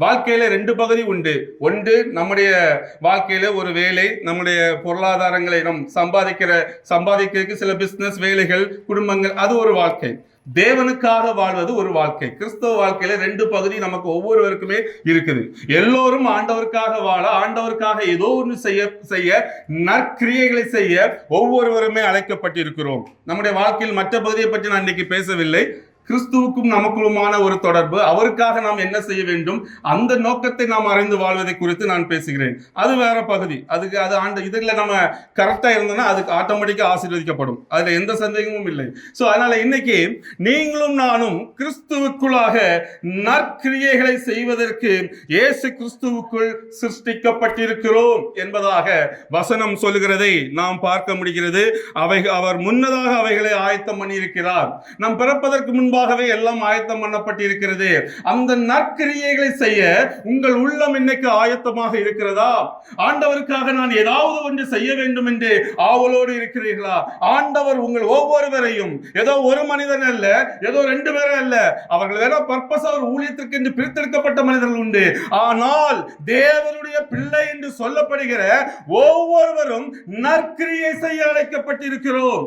வாழ்க்கையில ரெண்டு பகுதி உண்டு. ஒன்று நம்முடைய வாழ்க்கையில ஒரு வேலை, நம்முடைய பொருளாதாரங்களை நம் சம்பாதிக்கிறதுக்கு சில பிசினஸ் வேலைகள், குடும்பங்கள், அது ஒரு வாழ்க்கை. தேவனுக்காக வாழ்வது ஒரு வாழ்க்கை. கிறிஸ்தவ வாழ்க்கையில ரெண்டு பகுதி நமக்கு ஒவ்வொருவருக்குமே இருக்குது. எல்லோரும் ஆண்டவருக்காக வாழ, ஆண்டவருக்காக ஏதோ ஒன்று செய்ய நற்கிரியைகளை செய்ய ஒவ்வொருவருமே அழைக்கப்பட்டிருக்கிறோம். நம்முடைய வாழ்க்கையில் மற்ற பகுதியை பற்றி நான் இன்னைக்கு பேசவில்லை. கிறிஸ்துவுக்கும் நமக்குமான ஒரு தொடர்பு, அவருக்காக நாம் என்ன செய்ய வேண்டும், அந்த நோக்கத்தை நாம் அறிந்து வாழ்வதை குறித்து நான் பேசுகிறேன். அது வேற பகுதி. இதுல நம்ம கரெக்டா இருந்தோம்னா அதுக்கு ஆட்டோமேட்டிக்கா ஆசீர்வதிக்கப்படும். அதுல எந்த சந்தேகமும் இல்லை. சோ அதனால இன்னைக்கு நீங்களும் நானும் கிறிஸ்துவுக்குள்ளாக நற்கிரியைகளை செய்வதற்கு இயேசு கிறிஸ்துவுக்குள் சிருஷ்டிக்கப்பட்டிருக்கிறோம் என்பதாக வசனம் சொல்லுகிறதை நாம் பார்க்க முடிகிறது. அவர் முன்னதாக அவைகளை ஆயத்தம் பண்ணியிருக்கிறார். நாம் பிறப்பதற்கு முன்பு எல்லாம் ஆயத்தம் பண்ணப்பட்டிருக்கிறது. அந்த நற்கிரியைகளை செய்ய உங்கள் உள்ளம் இன்னைக்கு ஆயத்தமாக இருக்கிறதா? ஆண்டவருக்காக நான் ஏதாவது ஒன்று செய்ய வேண்டும் என்று ஆவலோடு இருக்கிறீர்களா? ஆண்டவர் உங்கள் ஒவ்வொருவரையும் ஏதோ ஒரு மனிதன் அல்ல, ஏதோ ரெண்டு பேரும் அல்ல, அவர்கள் வேற பர்பஸ் அவர் ஊழியத்திற்கு என்று பிரித்தெடுக்கப்பட்ட மனிதர்கள் உண்டு. ஆனால் தேவனுடைய பிள்ளை என்று சொல்லப்படுகிற ஒவ்வொருவரும் நற்கிரியை செய்ய அழைக்கப்பட்டிருக்கிறோம்.